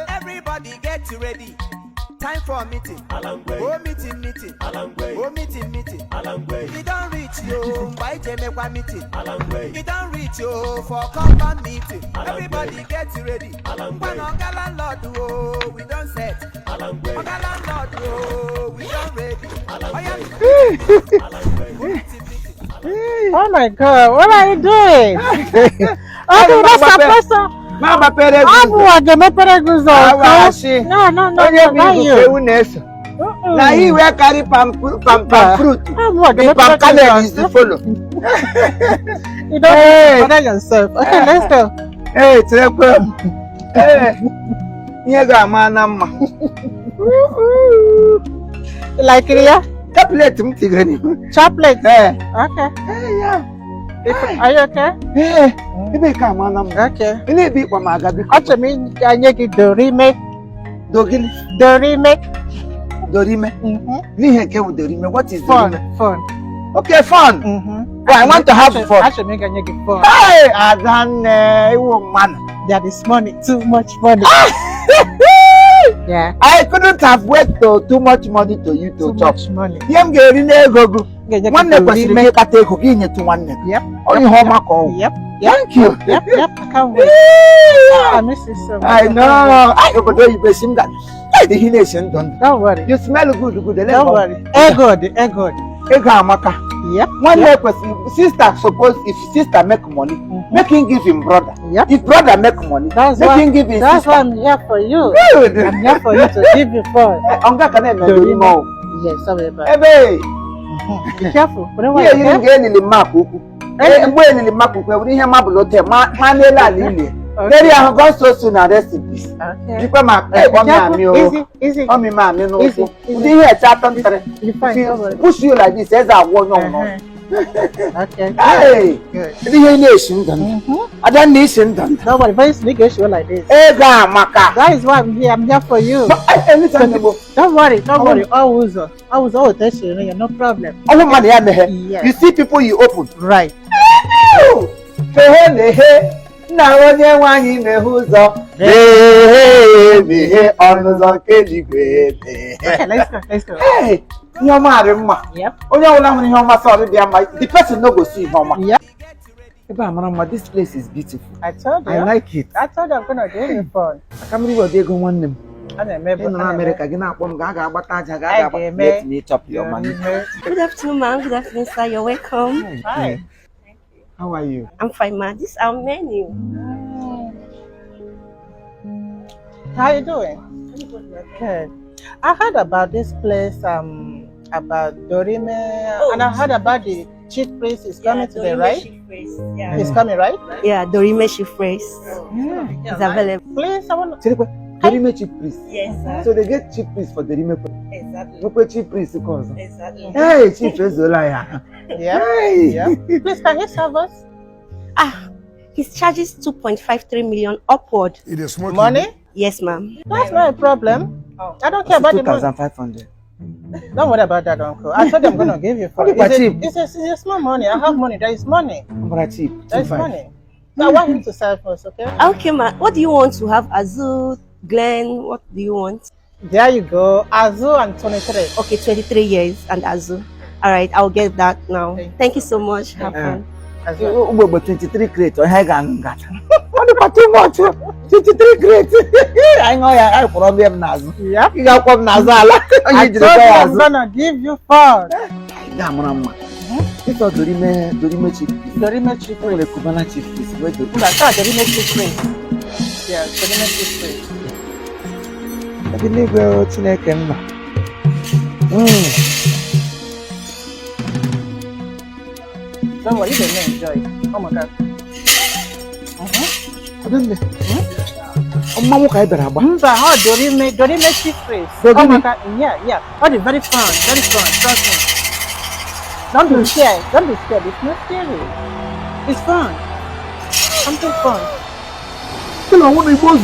Everybody get ready. Time for meeting. Oh, meeting. Oh, meeting. You don't reach you by Jamaica meeting. You don't reach you for compound meeting. Everybody get ready. When Oga landlord, oh, we don't set. Oga landlord, oh, we don't ready. Oh my God, what are you doing? Okay, that's a person. Mama Perez. No, not you. Now he will carry palm fruit. The palm kernel is the follow. You don't bother yourself. Okay, let's go. Hey, Therefor. Hey, you got manama. Like it, yeah? Chocolate, Chocolate. Hey. Okay. Hey, yeah. Are you okay? Hey, you make a manama. Okay. You need to be for my gabi. What you mean? Can you get Dorime? Dorime. Dorime. What is Dorime? Fun. Okay, fun. Well, I want to have fun. Actually, can you get fun? Hey, I don't man. That is money. Too much money. Yeah. I couldn't have waited too much money to you to chop. Too much money. Yam getting a go. One neck was in a take to one neck. Yep. Only home call. Yep. Thank you. Yep. I can't wait. I miss you so much. I know. I hope you be sim that. I the nation don't. Don't worry. You smell good. Don't worry. Good. Egamaka. Yep. One neck was sister. Suppose if sister make money, make him give him brother. Yep. If brother make money, that's make why, him give him that's sister. why I'm here for you. Good. I'm here for you to give you fun. Onga can never do more. Yes, sorry about it. Hey, be careful. Yeah, you didn't get any map. And when in the map, we didn't have map hotel. Manela Lily. Very I'm going so soon and rest in peace. Okay. You come back. Hey, easy. Oh, me man, you know. Easy. You didn't hear chat on You fine. push you like this as I want you. Okay. Hey, good. The nation done. I don't nation done. Nobody voice negotiate like this. Ega maka. That is why I'm here. I'm here for you. Anytime Don't worry. Always touch you. No problem. All money I have. Yes. You see people you open. Right. Na onye nwanyị na-ehụzọ ọnụzọ keligwe. Okay, let's go. Hey, ihe ọma dị mma. Yep. Onye ọbụla hụrụ ihe ọma sọ dị mma. The person no go see ihe ọma. Yep. Ebe a mara mma, this place is beautiful. I told you. I like it. I told you I'm gonna do it fun. Akamiri wode ego nwanne m. Ị nọ na America gị na-akpọ m ga-agbata aja ga-agbata let me chop your money. Good afternoon, ma'am. Good afternoon, sir. You're welcome. Hi. How are you? I'm fine, ma'am. This is our menu. How you doing? Good. I heard about this place, about Dorime, and I heard about the chief priest is coming today, right? Yeah. He's coming, right? Yeah, Dorime chief priest is available. Please, I want to. Dorime chief priest. Yes, sir. So they get chief priest for Dorime. Exactly. Look chief priest calls. Exactly. Hey, chief priest Olaya. Yeah. Hey. Yeah. Please, can you serve us? His charges 2.53 million upward. It is smoking. Money? Yes, ma'am. That's not a problem. I don't care about the money. 2,500. Don't worry about that, uncle. I told them I'm gonna give you for it. It's a small money. I have money. There is money. But cheap. There is money. So I want him to serve us, okay? Okay, ma'am. What do you want to have? Azul, Glen, what do you want? There you go. Azul and 23. Okay, 23 years and Azul. All right, I'll get that now. Thank you so much. Have fun. But 23 crate or hang on that. What too much? 23 crate. I know I problem now. Yep. You got from Nazala. I told you I'm gonna give you fun. Damn, Mama. This is Dorime chief. Dorime chief. Oh, the Kubana chief is where the Dorime chief priest. Yeah, Dorime chief priest. I believe we're Chineke. Don't worry, they may enjoy. Oh my God. I don't know. Mama, I better have one. Dorime chief priest. Oh my God. Yeah. Oh, it's very fun. Trust me. Don't be scared. It's not scary. It's fun. Something fun. You know what it was?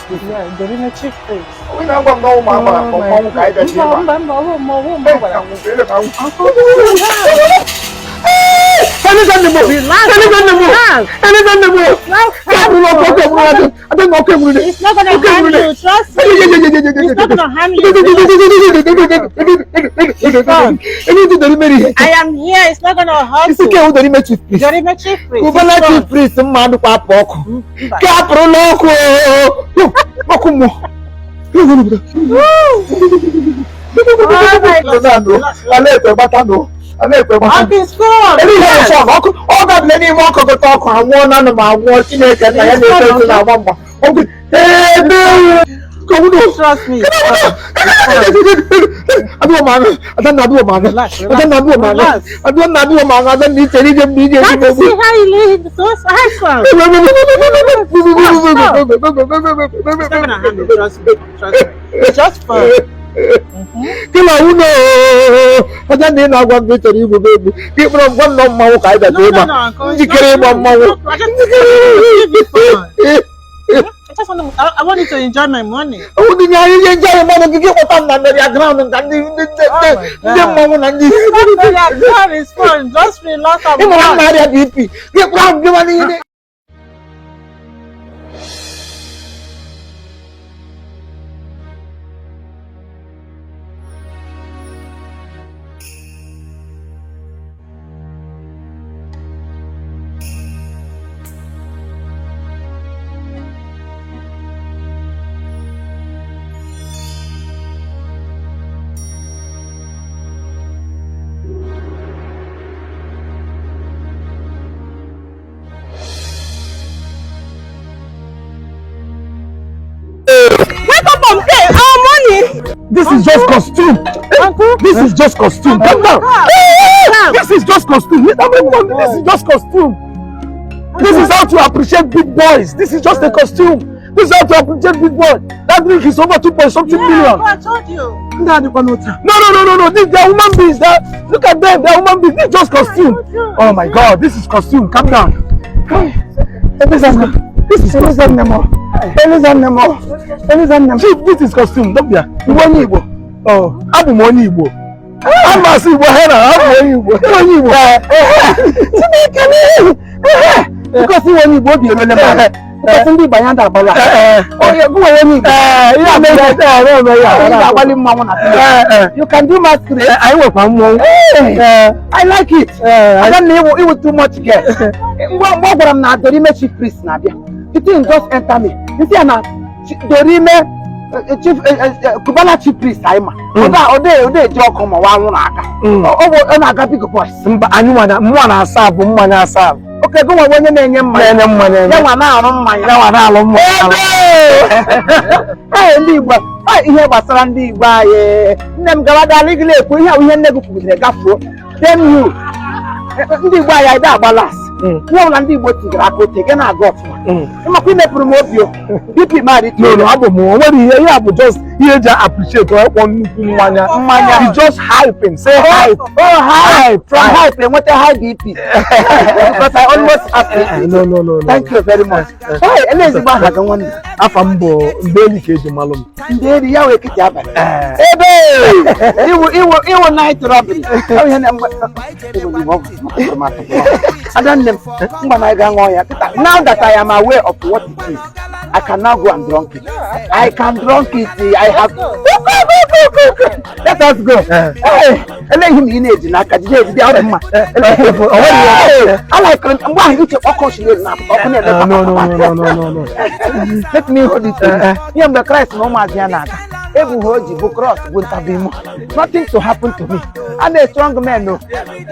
Yeah, Dorime chief priest. We don't know, Mama. Mama, I don't know. It's not gonna harm you. Trust me. It's not gonna harm you. I am here. It's not gonna hurt you. Dorime chief priest. Chief priest, mmadụ kwa apụ ọkụ. Ka apụrụ n'ọkụ. Ọkụ mmụọ. Trust me. See how you live so handsome. Trust me. It's just fun. Kila uno aja ni na gwa mi tori ibu baby ki from one no ma ka ida do ma jikere ma ma wo I want you to enjoy my money. o di nya yi enjoy money ki ko tan na the ground kan di ma wo na di That is fun. Just relax and e mo na ria BP ki from di mani ni This is just costume. This is just costume. Come down. This is just costume. This is just costume. This is how to appreciate big boys. This is just a costume. This is how to appreciate big boys. That drink is over 2.something million. I told you. No. These are human beings. Look at them. They are human beings. This is just costume. Oh my God. This is costume. Calm down. This is costume. Chief, this is costume. Don't be a Igbo. Oh, I'm money Igbo. I'm a Igbo. I'm Igbo. Because you want Igbo be a man. Because you buy under bala. Oh, you go any. You can do masquerade. I work from home. I like it. I don't know it was too much girl. What I'm not Dorime chief priest now. You think just enter me. You see, I'm Dorime chief Kubana chief priest. I'm. Ode joke on one aka. Oh, aka big boys. Mwana serve. Okay, go on when you name money. Hey, Libra. I hear about Sandy by them Gavada legally. We have never put the gafro. Then you. Why I die balance. No one did what you got taken. I got one. I'm a queen promote you. You keep married. No, I don't know. What do you have? Just here to appreciate one money. Just hyping. Say hype. Oh, hype. From hype. And what a high BP. Because I almost happy. No. Thank you very much. Hey, and there's about one. Afambo, Bailey Cage Malum. Baby, you will get up. Hey, you will night robbery. Now that I am aware of what it is, I can now go and drink it. I can drink it. I have. Let us go. Hey, let him in it. I like why you take no. Let me hold it. Here the Christ no matter. Every hold you cross will have been nothing to happen to me. I'm a strong man. No,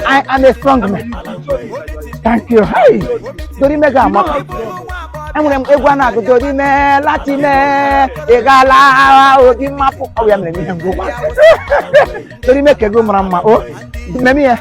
I am a strong man. Thank you. Hey, Dorime Gama. I'm going to go to Dorime, Latine, Egala, Odimapu. Oh, I'm going to go back. Dorime Kegumrama. Oh, Mamia.